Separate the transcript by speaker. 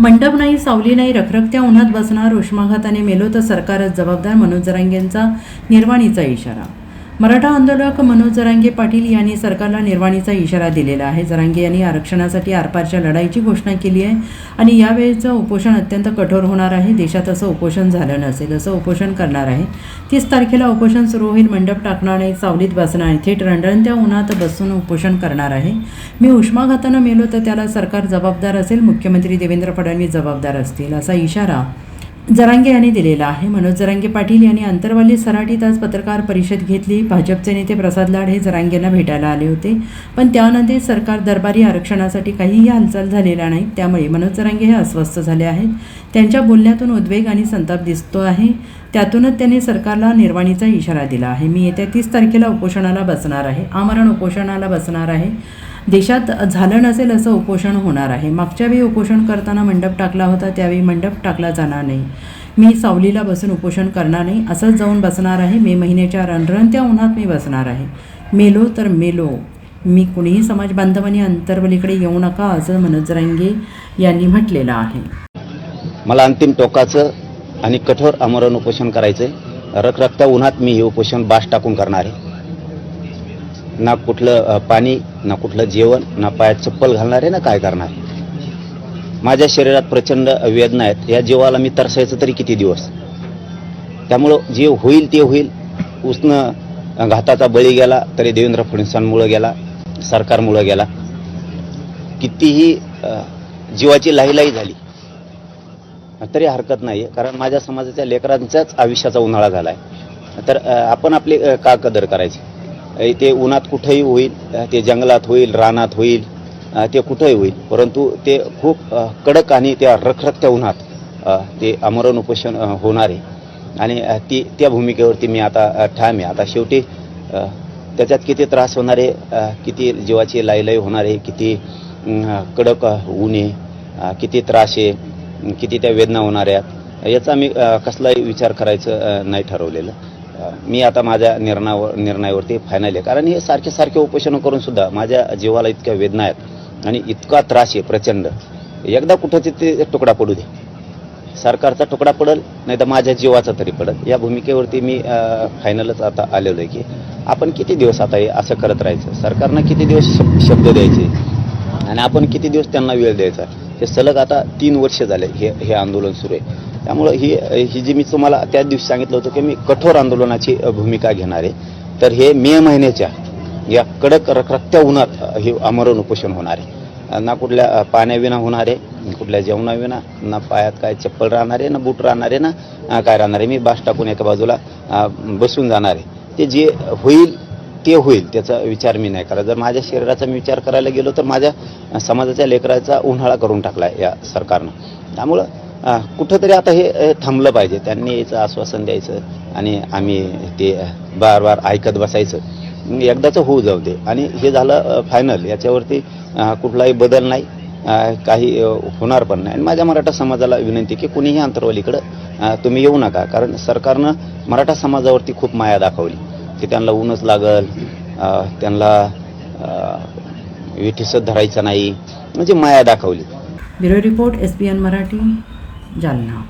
Speaker 1: मंडप नाही, सावली नाही, रखरखत्या उन्हात बसणार, उष्माघाताने मेलो तर सरकारच जबाबदार, मनोज जरांगेंचा निर्वाणीचा इशारा. मराठा आंदोलक मनोज जरांगे पाटील यांनी सरकारला निर्वाणीचा इशारा दिलेला आहे. जरांगे यांनी आरक्षणासाठी आरपारच्या लढाईची घोषणा केली आहे आणि यावेळेचं उपोषण अत्यंत कठोर होणार आहे. देशात असं उपोषण झालं नसेल असं उपोषण करणार आहे. 30 तारखेला उपोषण सुरू होईल. मंडप टाकणार नाही, सावलीत बसणार नाही, थेट रणरणत्या उन्हात बसून उपोषण करणार आहे. मी उष्माघातानं मेलो तर त्याला सरकार जबाबदार असेल, मुख्यमंत्री देवेंद्र फडणवीस जबाबदार असतील असा इशारा जरांगे यांनी दिलेला आहे. मनोज जरांगे पाटील यांनी अंतरवाली सराटीत आज पत्रकार परिषद घेतली. भाजपचे नेते प्रसाद लाड हे जरांगेंना भेटायला आले होते, पण त्यानंतर सरकार दरबारी आरक्षणासाठी काहीही हालचाल झालेल्या नाहीत. त्यामुळे मनोज जरांगे हे अस्वस्थ झाले आहेत. त्यांच्या बोलण्यातून उद्वेग आणि संताप दिसतो आहे. त्यातूनच त्यांनी सरकारला निर्वाणीचा इशारा दिला आहे. मी येत्या 30 तारखेला उपोषणाला बसणार आहे, आमरण उपोषणाला बसणार आहे. देशात झालं नसेल असं उपोषण होणार आहे. मागच्या वेळी उपोषण करताना मंडप टाकला होता, त्यावेळी मंडप टाकला जाणार नाही. मी सावलीला बसून उपोषण करणार नाही, असंच जाऊन बसणार आहे. मे महिन्याच्या रणरणत्या उन्हात मी बसणार आहे. मेलो तर मेलो. मी कुणीही समाज बांधवांनी अंतरवलीकडे येऊ नका असं मनोज जरांगे यांनी म्हटलेलं आहे.
Speaker 2: मला अंतिम टोकाचं आणि कठोर आमरण उपोषण करायचं आहे. रखरखत्या उन्हात मी हे उपोषण बास टाकून करणार आहे. ना कुठलं पाणी, ना कुठलं जेवण, ना पायात चप्पल घालणार आहे, ना काय करणार आहे. माझ्या शरीरात प्रचंड वेदना आहेत. या जीवाला मी तरसायचं तरी किती दिवस. त्यामुळं जे होईल ते होईल. उष्ण घाताचा बळी गेला तरी देवेंद्र फडणवीसांमुळं गेला, सरकारमुळं गेला. कितीही जीवाची लाहीलाही झाली तरी हरकत नाही, कारण माझ्या समाजाच्या लेकरांच्याच आयुष्याचा उन्हाळा झाला आहे. तर आपण आपली का कदर करायची. ते उन्हात कुठेही होईल, ते जंगलात होईल, रानात होईल, ते कुठेही होईल, परंतु ते खूप कडक आणि त्या रखरखत्या उन्हात ते आमरण उपोषण होणार आहे. आणि त्या भूमिकेवरती मी आता ठाम आहे. आता शेवटी त्याच्यात किती त्रास होणार आहे, किती जीवाची लाईलाई होणार आहे, किती कडक ऊन आहे, किती त्रास आहे, किती त्या वेदना होणार आहेत, याचा मी कसलाही विचार करायचं नाही ठरवलेलं. मी आता माझ्या निर्णयावरती फायनल आहे. कारण हे सारखे उपोषण करून सुद्धा माझ्या जीवाला इतक्या वेदना आहेत आणि इतका त्रास आहे प्रचंड. एकदा कुठंच ते तुकडा पडू दे, सरकारचा तुकडा पडेल नाही तर माझ्या जीवाचा तरी पडेल. या भूमिकेवरती मी फायनलच आता आलेलो आहे की आपण किती दिवस आता हे असं करत राहायचं. सरकारनं किती दिवस शब्द द्यायचे आणि आपण किती दिवस त्यांना वेळ द्यायचा. हे सलग आता 3 वर्ष झाले हे आंदोलन सुरू आहे. त्यामुळं ही जी मी तुम्हाला त्या दिवशी सांगितलं होतं की मी कठोर आंदोलनाची भूमिका घेणार आहे, तर हे मे महिन्याच्या या कडक रखरखत्या उन्हात हे आमरण उपोषण होणार आहे. ना कुठल्या पाण्याविना होणार आहे, कुठल्या जेवणाविना, ना पायात काय चप्पल राहणार आहे, ना बूट राहणार आहे, ना काय राहणार आहे. मी बास टाकून एका बाजूला बसून जाणार आहे. ते जे होईल ते होईल, त्याचा विचार मी नाही करा. जर माझ्या शरीराचा मी विचार करायला गेलो तर माझ्या समाजाच्या लेकराचा उन्हाळा करून टाकला आहे या सरकारनं. त्यामुळं कुठंतरी आता हे थांबलं पाहिजे. त्यांनी याचं आश्वासन द्यायचं आणि आम्ही ते बार ऐकत बसायचं. एकदाचं होऊ जाऊ दे आणि हे झालं फायनल. याच्यावरती कुठलाही बदल नाही, काही होणार पण नाही. आणि माझ्या मराठा समाजाला विनंती की कुणीही अंतरवलीकडं तुम्ही येऊ नका, कारण सरकारनं मराठा समाजावरती खूप माया दाखवली की त्यांना ऊनच लागल, त्यांना विठीसच धरायचं नाही, म्हणजे माया दाखवली.
Speaker 1: Bureau report, SBN Marathi, Jalna.